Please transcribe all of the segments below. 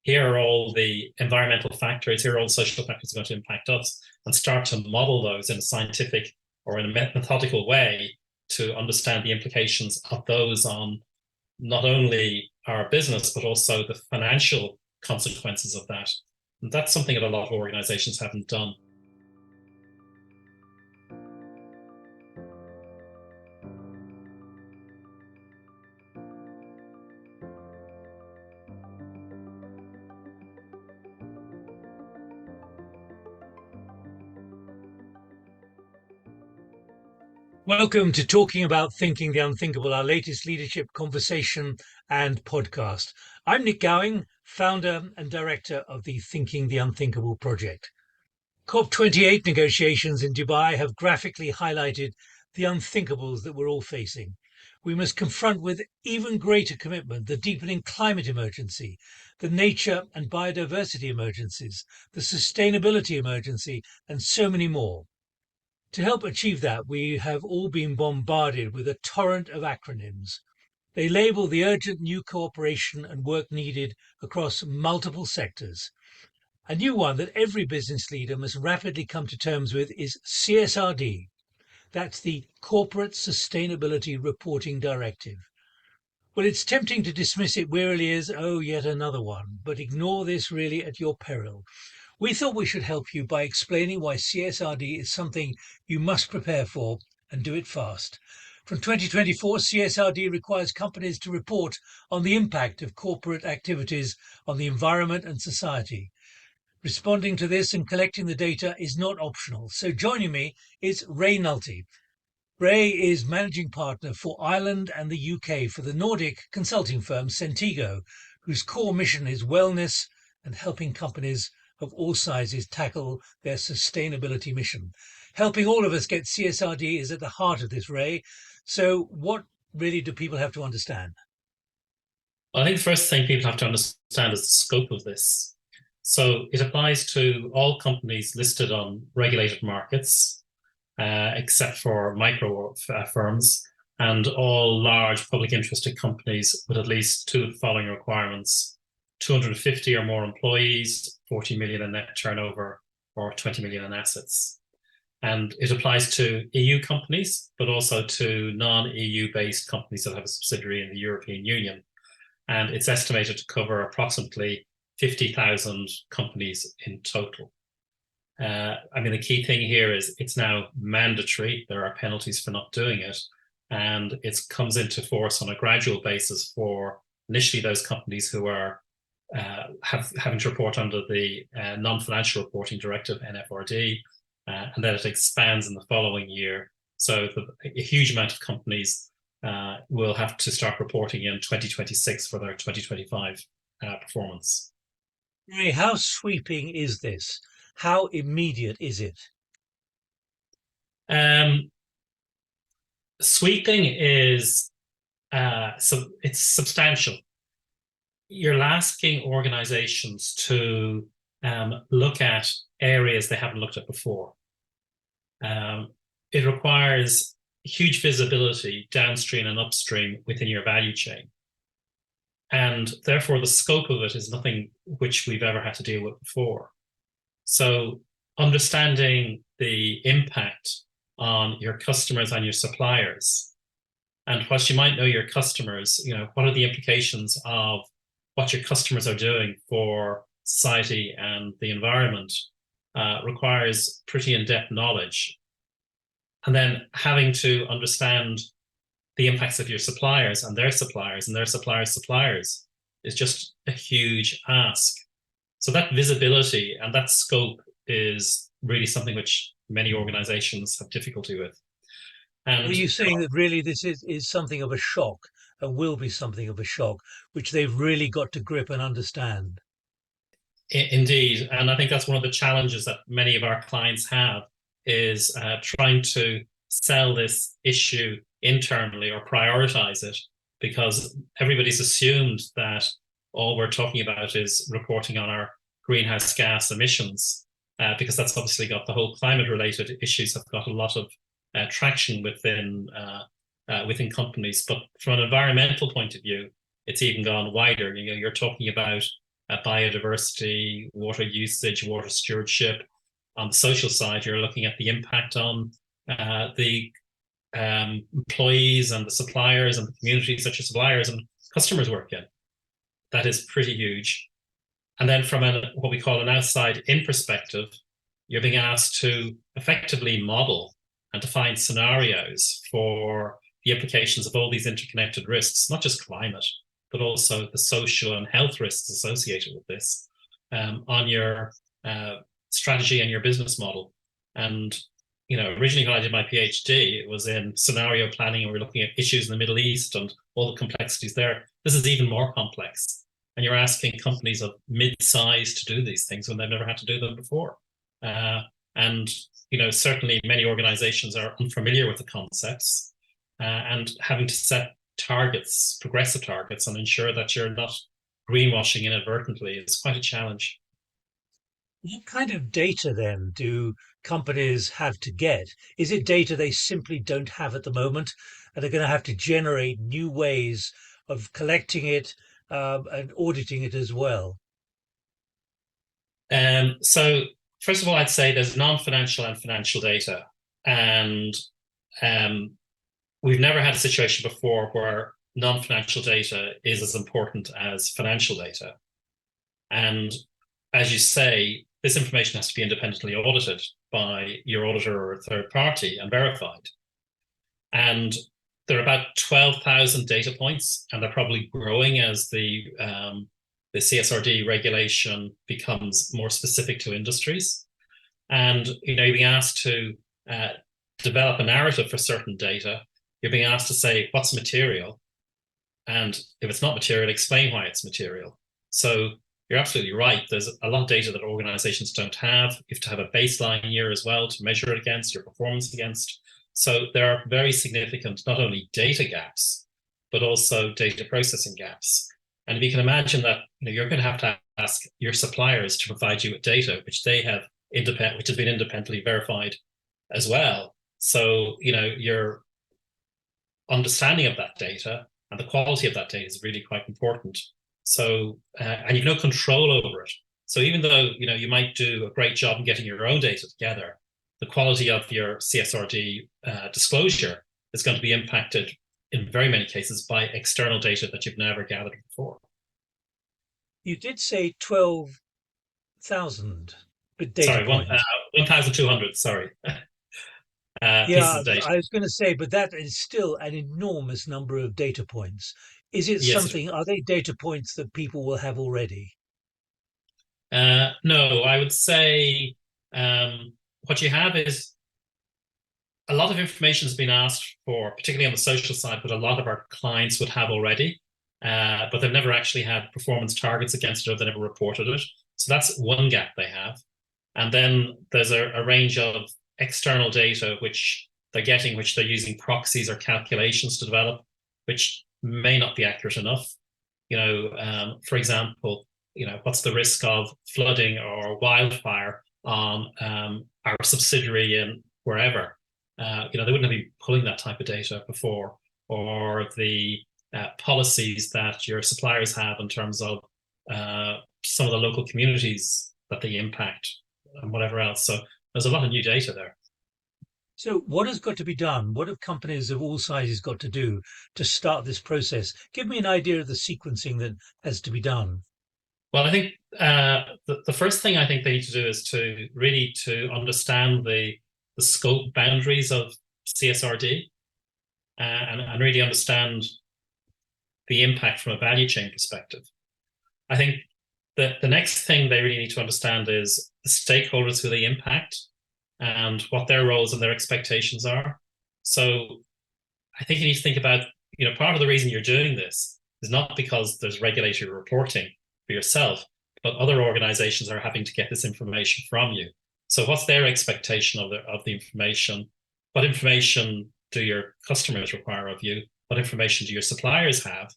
here are all the environmental factors, here are all the social factors going to impact us, and start to model those in a scientific or in a methodical way to understand the implications of those on not only our business, but also the financial consequences of that. And that's something that a lot of organizations haven't done. Welcome to Talking About Thinking the Unthinkable, our latest leadership conversation and podcast. I'm Nick Gowing, founder and director of the Thinking the Unthinkable project. COP28 negotiations in Dubai have graphically highlighted the unthinkables that we're all facing. We must confront with even greater commitment the deepening climate emergency, the nature and biodiversity emergencies, the sustainability emergency, and so many more. To help achieve that, we have all been bombarded with a torrent of acronyms. They label the urgent new cooperation and work needed across multiple sectors. A new one that every business leader must rapidly come to terms with is CSRD. That's the Corporate Sustainability Reporting Directive. Well, it's tempting to dismiss it wearily as, oh, yet another one, but ignore this really at your peril. We thought we should help you by explaining why CSRD is something you must prepare for and do it fast. From 2024, CSRD requires companies to report on the impact of corporate activities on the environment and society. Responding to this and collecting the data is not optional. So joining me is Ray Nulty. Ray is managing partner for Ireland and the UK for the Nordic consulting firm Centigo, whose core mission is wellness and helping companies of all sizes tackle their sustainability mission. Helping all of us get CSRD is at the heart of this, Ray. So what really do people have to understand? Well, I think the first thing people have to understand is the scope of this. So it applies to all companies listed on regulated markets, except for micro firms, and all large public interested companies with at least two of the following requirements: 250 or more employees, 40 million in net turnover, or 20 million in assets. And it applies to EU companies, but also to non-EU based companies that have a subsidiary in the European Union. And it's estimated to cover approximately 50,000 companies in total. The key thing here is it's now mandatory. There are penalties for not doing it. And it comes into force on a gradual basis for initially those companies who are having to report under the non-financial reporting directive, NFRD, and then it expands in the following year. So a huge amount of companies will have to start reporting in 2026 for their 2025 performance. Ray, how sweeping is this? How immediate is it? Sweeping is so it's substantial. You're asking organizations to look at areas they haven't looked at before. It requires huge visibility downstream and upstream within your value chain. And therefore, the scope of it is nothing which we've ever had to deal with before. So understanding the impact on your customers and your suppliers, and whilst you might know your customers, what are the implications of what your customers are doing for society and the environment, requires pretty in-depth knowledge. And then having to understand the impacts of your suppliers and their suppliers and their suppliers' suppliers is just a huge ask. So that visibility and that scope is really something which many organizations have difficulty with. And are you saying that really this is something of a shock and will be something of a shock, which they've really got to grip and understand? Indeed. And I think that's one of the challenges that many of our clients have is trying to sell this issue internally or prioritize it, because everybody's assumed that all we're talking about is reporting on our greenhouse gas emissions, because that's obviously got the whole climate related issues have got a lot of traction within companies. But from an environmental point of view, it's even gone wider. You're talking about biodiversity, water usage, water stewardship. On the social side, you're looking at the impact on the employees and the suppliers and the communities that your suppliers and customers work in. That is pretty huge. And then from what we call an outside-in perspective, you're being asked to effectively model and define scenarios for the implications of all these interconnected risks, not just climate, but also the social and health risks associated with this, on your strategy and your business model. And originally when I did my PhD, it was in scenario planning, and we were looking at issues in the Middle East and all the complexities there. This is even more complex. And you're asking companies of mid-size to do these things when they've never had to do them before. And certainly many organizations are unfamiliar with the concepts, and having to set targets, progressive targets, and ensure that you're not greenwashing inadvertently is quite a challenge. What kind of data then do companies have to get? Is it data they simply don't have at the moment, and they're going to have to generate new ways of collecting it and auditing it as well? So first of all, I'd say there's non-financial and financial data. And we've never had a situation before where non-financial data is as important as financial data. And as you say, this information has to be independently audited by your auditor or a third party and verified. And there are about 12,000 data points, and they're probably growing as the CSRD regulation becomes more specific to industries. And you're being asked to develop a narrative for certain data. You're being asked to say what's material, and if it's not material, explain why it's material. So you're absolutely right. There's a lot of data that organizations don't have. You have to have a baseline year as well to measure it against, your performance against. So there are very significant not only data gaps, but also data processing gaps. And if you can imagine that you're going to have to ask your suppliers to provide you with data, which they have which has been independently verified as well. So your understanding of that data and the quality of that data is really quite important. So and you've no control over it. So even though you might do a great job in getting your own data together, the quality of your CSRD disclosure is going to be impacted in very many cases by external data that you've never gathered before. You did say 12,000 data sorry, points. 1,200, sorry. Yeah, I was going to say, but that is still an enormous number of data points. Is it something, are they data points that people will have already? No, I would say what you have is a lot of information has been asked for, particularly on the social side, but a lot of our clients would have already, but they've never actually had performance targets against it, or they never reported it. So that's one gap they have. And then there's a range of external data which they're getting, which they're using proxies or calculations to develop, which may not be accurate enough. For example, what's the risk of flooding or wildfire on our subsidiary in wherever? They wouldn't have been pulling that type of data before, or the policies that your suppliers have in terms of some of the local communities that they impact and whatever else. So there's a lot of new data there. So what has got to be done? What have companies of all sizes got to do to start this process? Give me an idea of the sequencing that has to be done. Well, I think the first thing I think they need to do is to really understand the scope boundaries of CSRD and really understand the impact from a value chain perspective. I think that the next thing they really need to understand is the stakeholders who they impact and what their roles and their expectations are. So I think you need to think about, part of the reason you're doing this is not because there's regulatory reporting for yourself, but other organizations are having to get this information from you. So what's their expectation of the information? What information do your customers require of you? What information do your suppliers have?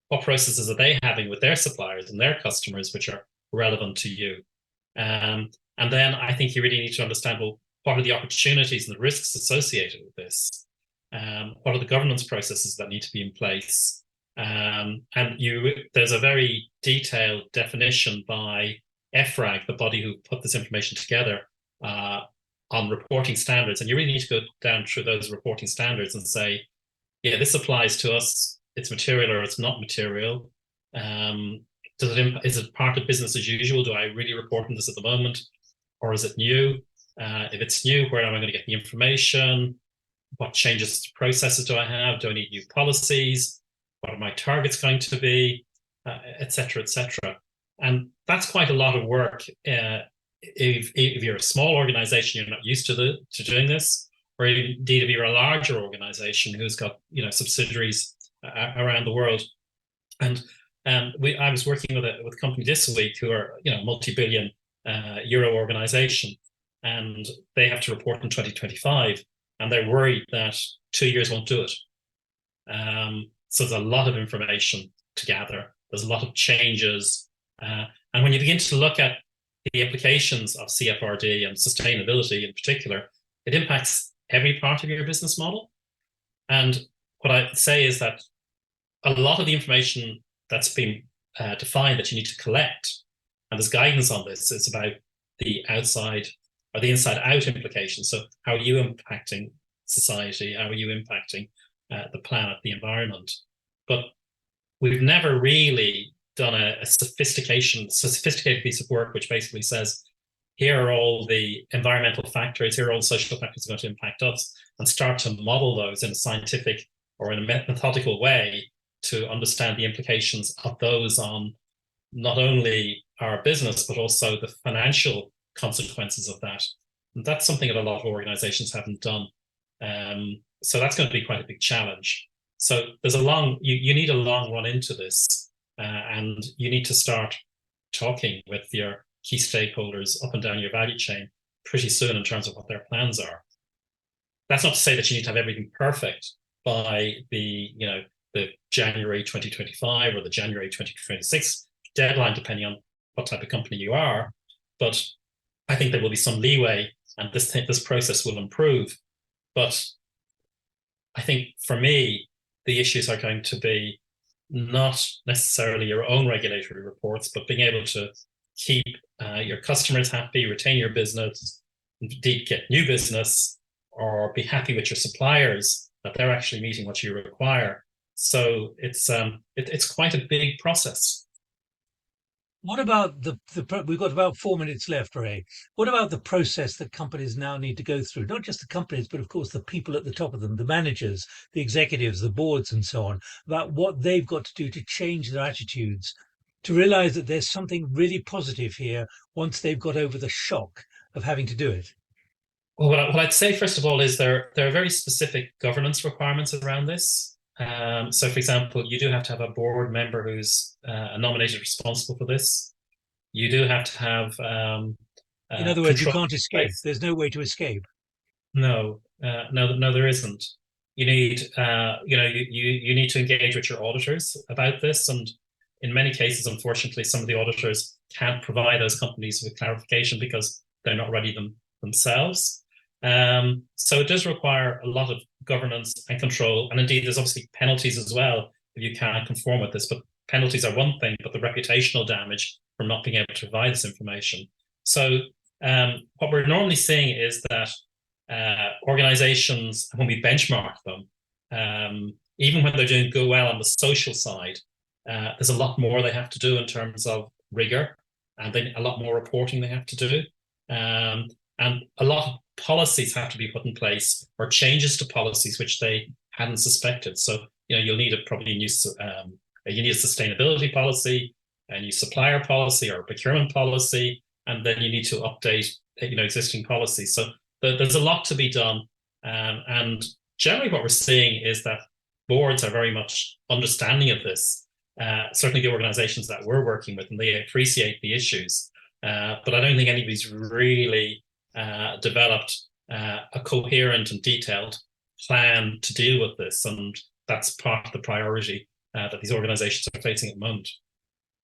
What processes are they having with their suppliers and their customers, which are relevant to you? And then I think you really need to understand, well, what are the opportunities and the risks associated with this? What are the governance processes that need to be in place? And there's a very detailed definition by EFRAG, the body who put this information together, on reporting standards. And you really need to go down through those reporting standards and say, yeah, this applies to us. It's material or it's not material. Is it part of business as usual? Do I really report on this at the moment, or is it new? If it's new, where am I going to get the information? What changes to processes do I have? Do I need new policies? What are my targets going to be? Et cetera, et cetera. And that's quite a lot of work. If you're a small organization, you're not used to doing this, or indeed if you're a larger organization who's got subsidiaries around the world. And I was working with a company this week who are multi-billion euro organization, and they have to report in 2025, and they're worried that 2 years won't do it. So there's a lot of information to gather. There's a lot of changes, and when you begin to look at the implications of CSRD and sustainability in particular, it impacts every part of your business model. And what I'd say is that a lot of the information that's been defined that you need to collect, and there's guidance on this, it's about the outside or the inside out implications. So how are you impacting society? How are you impacting the planet, the environment? But we've never really done a sophisticated piece of work which basically says, here are all the environmental factors, here are all the social factors going to impact us, and start to model those in a scientific or in a methodical way to understand the implications of those on not only our business, but also the financial consequences of that. And that's something that a lot of organizations haven't done. So that's going to be quite a big challenge. So there's you need a long run into this, and you need to start talking with your key stakeholders up and down your value chain pretty soon in terms of what their plans are. That's not to say that you need to have everything perfect by the January 2025 or the January 2026 deadline, depending on what type of company you are. But I think there will be some leeway, and this process will improve. But I think for me, the issues are going to be not necessarily your own regulatory reports, but being able to keep your customers happy, retain your business, indeed get new business, or be happy with your suppliers that they're actually meeting what you require. So it's quite a big process. What about we've got about 4 minutes left, Ray. What about the process that companies now need to go through? Not just the companies, but of course the people at the top of them, the managers, the executives, the boards, and so on, about what they've got to do to change their attitudes, to realize that there's something really positive here once they've got over the shock of having to do it. Well, what I'd say, first of all, is there are very specific governance requirements around this. So, for example, you do have to have a board member who's nominated responsible for this. You do have to have. In other words, you can't escape. There's no way to escape. No, there isn't. You need, you need to engage with your auditors about this, and in many cases, unfortunately, some of the auditors can't provide those companies with clarification because they're not ready themselves. So it does require a lot of governance and control. And indeed, there's obviously penalties as well if you can't conform with this. But penalties are one thing, but the reputational damage from not being able to provide this information. So what we're normally seeing is that organizations, when we benchmark them, even when they're doing go well on the social side, there's a lot more they have to do in terms of rigor, and then a lot more reporting they have to do. And a lot of policies have to be put in place, or changes to policies which they hadn't suspected. So you'll need probably you need a sustainability policy, a new supplier policy, or a procurement policy, and then you need to update existing policies. So there's a lot to be done, and generally what we're seeing is that boards are very much understanding of this. Certainly the organizations that we're working with, and they appreciate the issues, but I don't think anybody's really developed a coherent and detailed plan to deal with this, and that's part of the priority that these organizations are facing at the moment.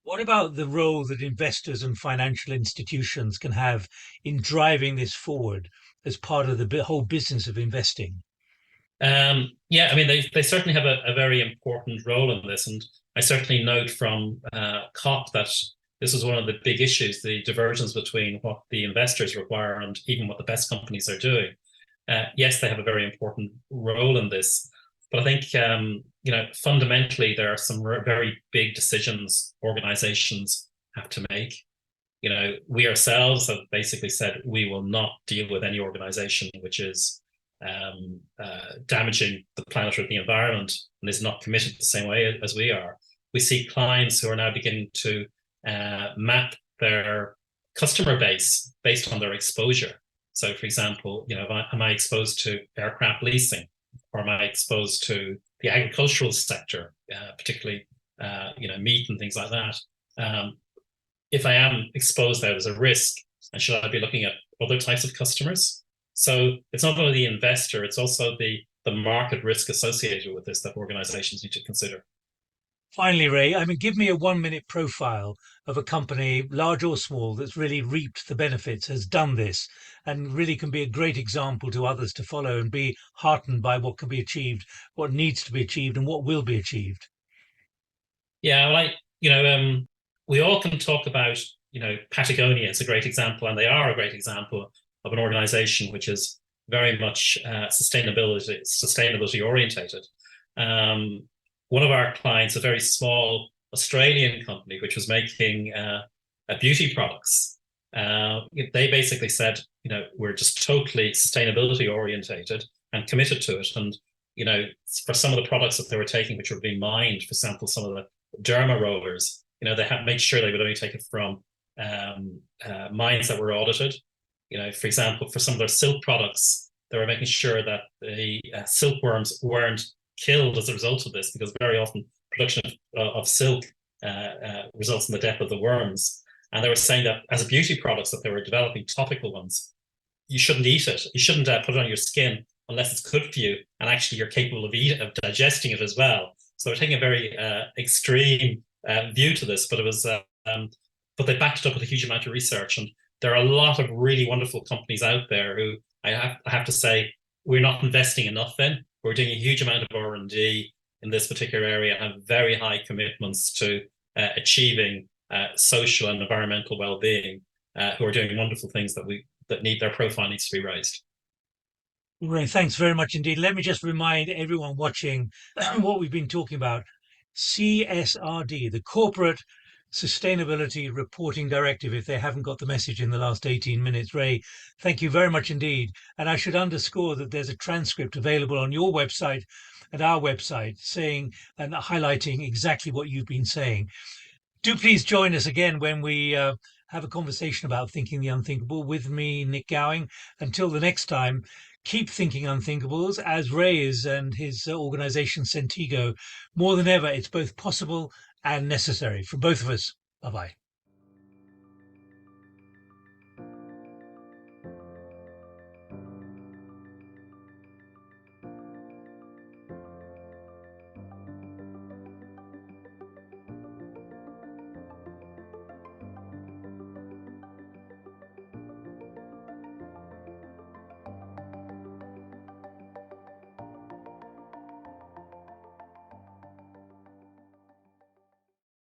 What about the role that investors and financial institutions can have in driving this forward as part of the whole business of investing? Yeah, I mean, they certainly have a very important role in this. And I certainly note from COP that this is one of the big issues, the divergence between what the investors require and even what the best companies are doing. Yes, they have a very important role in this. But I think, fundamentally, there are some very big decisions organizations have to make. We ourselves have basically said we will not deal with any organization which is damaging the planet or the environment and is not committed the same way as we are. We see clients who are now beginning to map their customer base based on their exposure. So, for example, am I exposed to aircraft leasing, or am I exposed to the agricultural sector, particularly meat and things like that? If I am exposed there as a risk, and should I be looking at other types of customers? So it's not only the investor, it's also the market risk associated with this that organizations need to consider. Finally, Ray, I mean, give me a 1 minute profile of a company, large or small, that's really reaped the benefits, has done this, and really can be a great example to others to follow and be heartened by what can be achieved, what needs to be achieved, and what will be achieved. Yeah, we all can talk about, Patagonia is a great example, and they are a great example of an organization which is very much sustainability orientated. One of our clients, a very small Australian company, which was making beauty products, they basically said, we're just totally sustainability orientated and committed to it. And, for some of the products that they were taking, which were being mined, for example, some of the derma rollers, they had made sure they would only take it from mines that were audited. For example, for some of their silk products, they were making sure that the silkworms weren't killed as a result of this, because very often production of silk results in the death of the worms. And they were saying that as a beauty products that they were developing, topical ones, you shouldn't eat it. You shouldn't put it on your skin unless it's good for you, and actually you're capable of digesting it as well. So we're taking a very extreme view to this, but it was, but they backed it up with a huge amount of research. And there are a lot of really wonderful companies out there who I have to say we're not investing enough in. We're doing a huge amount of R&D in this particular area and have very high commitments to achieving social and environmental well-being, who are doing wonderful things that need their profile needs to be raised. Ray, thanks very much indeed. Let me just remind everyone watching what we've been talking about. CSRD, the Corporate Sustainability Reporting Directive, if they haven't got the message in the last 18 minutes. Ray, thank you very much indeed. And I should underscore that there's a transcript available on your website and our website saying and highlighting exactly what you've been saying. Do please join us again when we have a conversation about thinking the unthinkable with me, Nick Gowing. Until the next time, keep thinking unthinkables, as Ray is and his organization Centigo. More than ever, it's both possible and necessary for both of us. Bye-bye.